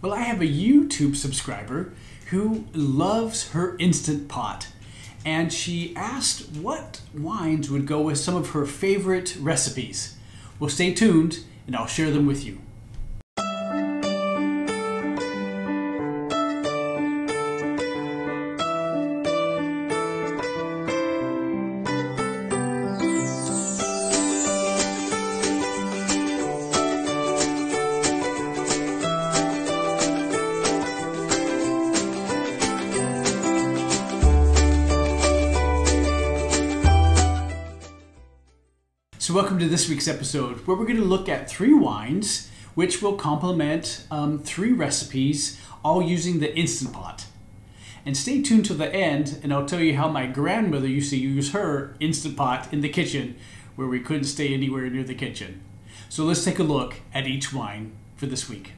Well, I have a YouTube subscriber who loves her Instant Pot, and she asked what wines would go with some of her favorite recipes. Well, stay tuned and I'll share them with you. So welcome to this week's episode, where we're going to look at 3 wines which will complement 3 recipes, all using the Instant Pot. And stay tuned till the end and I'll tell you how my grandmother used to use her Instant Pot in the kitchen, where we couldn't stay anywhere near the kitchen. So let's take a look at each wine for this week.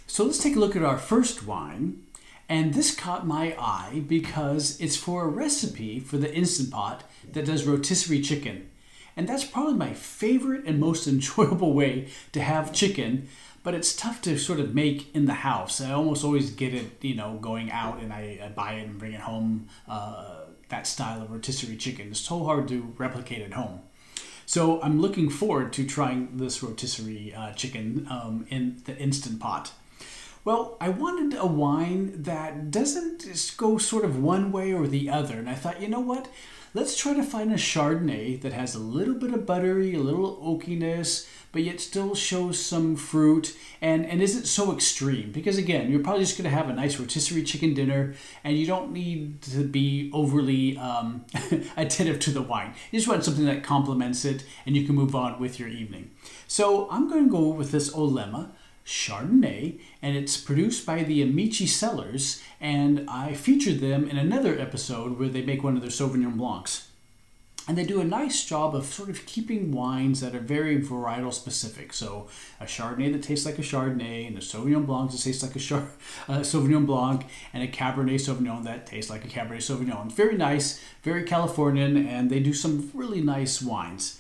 So let's take a look at our first wine, and this caught my eye because it's for a recipe for the Instant Pot that does rotisserie chicken. And that's probably my favorite and most enjoyable way to have chicken, but it's tough to sort of make in the house. I almost always get it, going out and I buy it and bring it home, that style of rotisserie chicken. It's so hard to replicate at home. So I'm looking forward to trying this rotisserie chicken in the Instant Pot. Well, I wanted a wine that doesn't just go sort of one way or the other. And I thought, you know what? Let's try to find a Chardonnay that has a little bit of buttery, a little oakiness, but yet still shows some fruit and isn't so extreme. Because again, you're probably just going to have a nice rotisserie chicken dinner and you don't need to be overly attentive to the wine. You just want something that complements it and you can move on with your evening. So I'm going to go with this Olema Chardonnay, and it's produced by the Amici Cellars, and I featured them in another episode where they make one of their Sauvignon Blancs. And they do a nice job of sort of keeping wines that are very varietal specific. So a Chardonnay that tastes like a Chardonnay, and a Sauvignon Blanc that tastes like a Sauvignon Blanc, and a Cabernet Sauvignon that tastes like a Cabernet Sauvignon. Very nice, very Californian, and they do some really nice wines.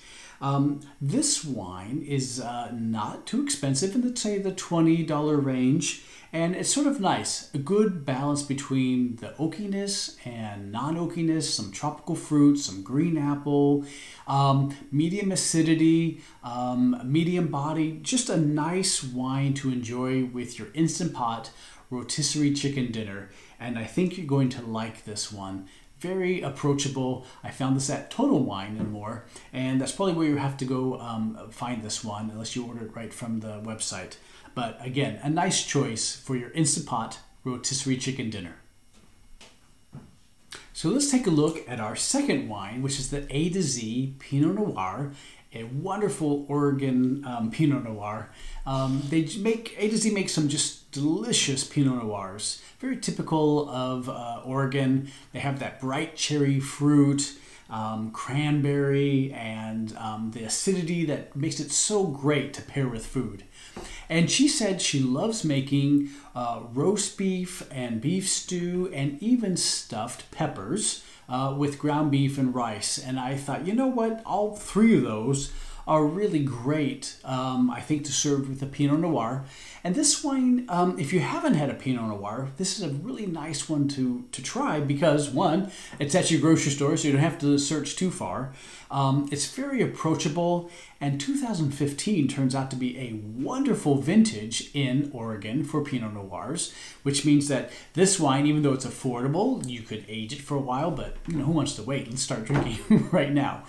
This wine is not too expensive, in say the $20 range, and it's sort of nice. A good balance between the oakiness and non-oakiness, some tropical fruits, some green apple, medium acidity, medium body. Just a nice wine to enjoy with your Instant Pot rotisserie chicken dinner, and I think you're going to like this one. Very approachable. I found this at Total Wine and More, and that's probably where you have to go find this one, unless you order it right from the website. But again, a nice choice for your Instant Pot rotisserie chicken dinner. So let's take a look at our second wine, which is the A to Z Pinot Noir, a wonderful Oregon Pinot Noir. A to Z makes some just delicious Pinot Noirs, very typical of Oregon. They have that bright cherry fruit, cranberry, and the acidity that makes it so great to pair with food. And she said she loves making roast beef and beef stew and even stuffed peppers with ground beef and rice. And I thought, you know what, all 3 of those are really great, I think, to serve with a Pinot Noir. And this wine, if you haven't had a Pinot Noir, this is a really nice one to try because, one, it's at your grocery store, so you don't have to search too far. It's very approachable, and 2015 turns out to be a wonderful vintage in Oregon for Pinot Noirs, which means that this wine, even though it's affordable, you could age it for a while, but who wants to wait? Let's start drinking right now.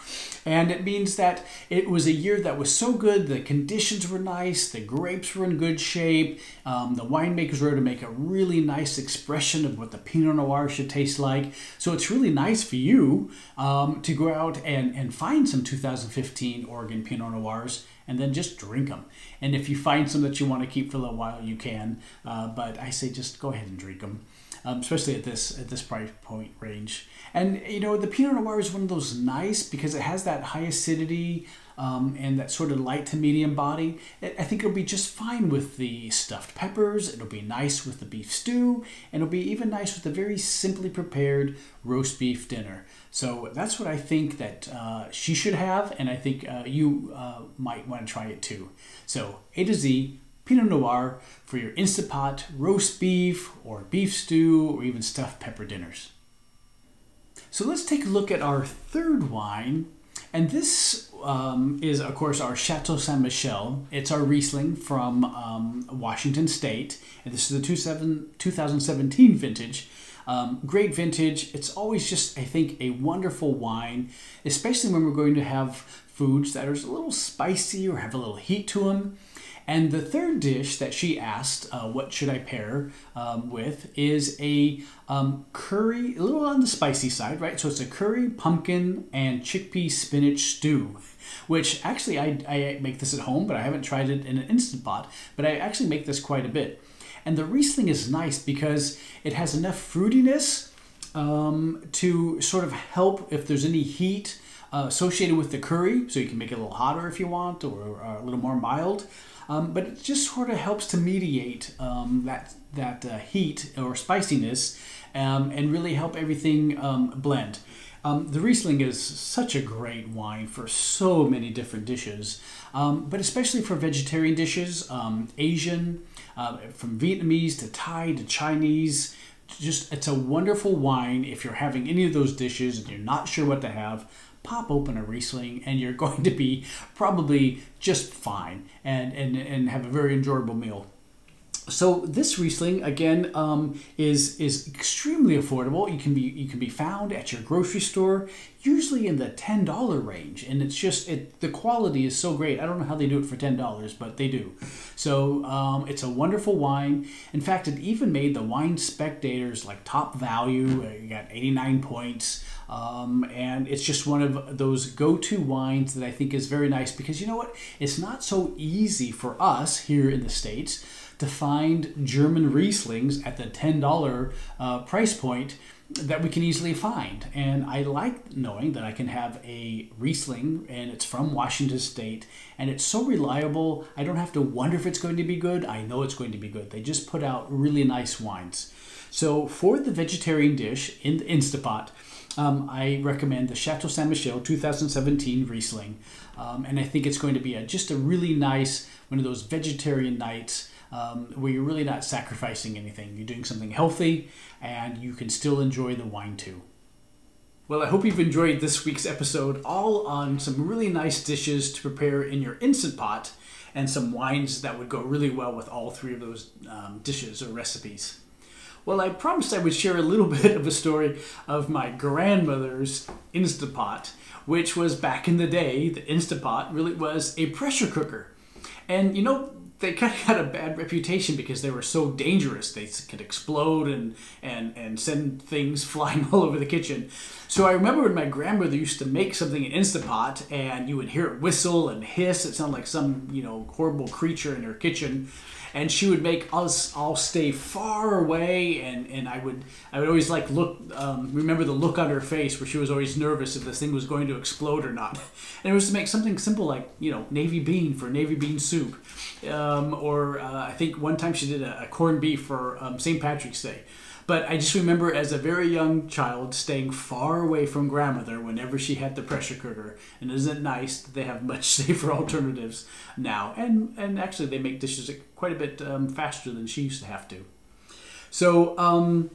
And it means that it was a year that was so good, the conditions were nice, the grapes were in good shape, the winemakers were able to make a really nice expression of what the Pinot Noir should taste like. So it's really nice for you to go out and find some 2015 Oregon Pinot Noirs and then just drink them. And if you find some that you want to keep for a little while, you can. But I say just go ahead and drink them, especially at this price point range. And the Pinot Noir is one of those nice because it has that high acidity and that sort of light to medium body. I think it'll be just fine with the stuffed peppers. It'll be nice with the beef stew, and it'll be even nice with a very simply prepared roast beef dinner. So that's what I think that she should have, and I think you might want to try it too. So A to Z Pinot Noir for your Instant Pot, roast beef, or beef stew, or even stuffed pepper dinners. So let's take a look at our third wine. And this is, of course, our Chateau St. It's our Riesling from Washington State. And this is the 2017 vintage. Great vintage. It's always just, I think, a wonderful wine, especially when we're going to have foods that are a little spicy or have a little heat to them. And the third dish that she asked, what should I pair with, is a curry, a little on the spicy side, right? So it's a curry, pumpkin, and chickpea spinach stew, which actually I make this at home, but I haven't tried it in an Instant Pot, but I actually make this quite a bit. And the Riesling is nice because it has enough fruitiness to sort of help if there's any heat associated with the curry, so you can make it a little hotter if you want, or a little more mild. But it just sort of helps to mediate that heat or spiciness and really help everything blend. The Riesling is such a great wine for so many different dishes, but especially for vegetarian dishes, Asian, from Vietnamese to Thai to Chinese. Just, it's a wonderful wine if you're having any of those dishes and you're not sure what to have. Pop open a Riesling and you're going to be probably just fine and have a very enjoyable meal. So this Riesling, again, is extremely affordable. You can be found at your grocery store, usually in the $10 range, and it's just the quality is so great. I don't know how they do it for $10, but they do. So it's a wonderful wine. In fact, it even made the Wine Spectator's like top value. You got 89 points. And it's just one of those go-to wines that I think is very nice because you know what? It's not so easy for us here in the States to find German Rieslings at the $10 price point that we can easily find. And I like knowing that I can have a Riesling and it's from Washington State and it's so reliable. I don't have to wonder if it's going to be good. I know it's going to be good. They just put out really nice wines. So for the vegetarian dish in the Instant Pot, I recommend the Chateau St. 2017 Riesling. And I think it's going to be just a really nice, one of those vegetarian nights where you're really not sacrificing anything. You're doing something healthy and you can still enjoy the wine too. Well, I hope you've enjoyed this week's episode, all on some really nice dishes to prepare in your Instant Pot and some wines that would go really well with all three of those dishes or recipes. Well, I promised I would share a little bit of a story of my grandmother's Instant Pot, which was back in the day. The Instant Pot really was a pressure cooker. And you know, they kind of got a bad reputation because they were so dangerous. They could explode and send things flying all over the kitchen. So I remember when my grandmother used to make something in Instant Pot and you would hear it whistle and hiss. It sounded like some, you know, horrible creature in her kitchen. And she would make us all stay far away, and I would always like remember the look on her face where she was always nervous if this thing was going to explode or not. And it was to make something simple like, you know, navy bean for navy bean soup, or I think one time she did a corned beef for St. Patrick's Day. But I just remember as a very young child staying far away from grandmother whenever she had the pressure cooker. And isn't it nice that they have much safer alternatives now? And actually they make dishes quite a bit faster than she used to have to. So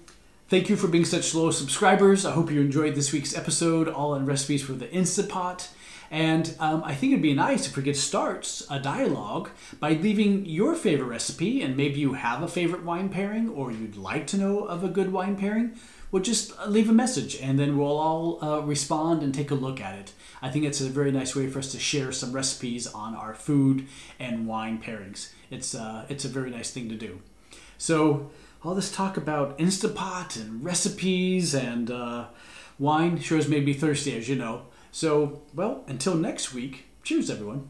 thank you for being such slow subscribers. I hope you enjoyed this week's episode, all on recipes for the Instant Pot. And I think it'd be nice if we could start a dialogue by leaving your favorite recipe, and maybe you have a favorite wine pairing or you'd like to know of a good wine pairing. Well, just leave a message and then we'll all respond and take a look at it. I think it's a very nice way for us to share some recipes on our food and wine pairings. It's a very nice thing to do. So all this talk about Instant Pot and recipes and wine sure has made me thirsty, as you know. So, well, until next week, cheers everyone.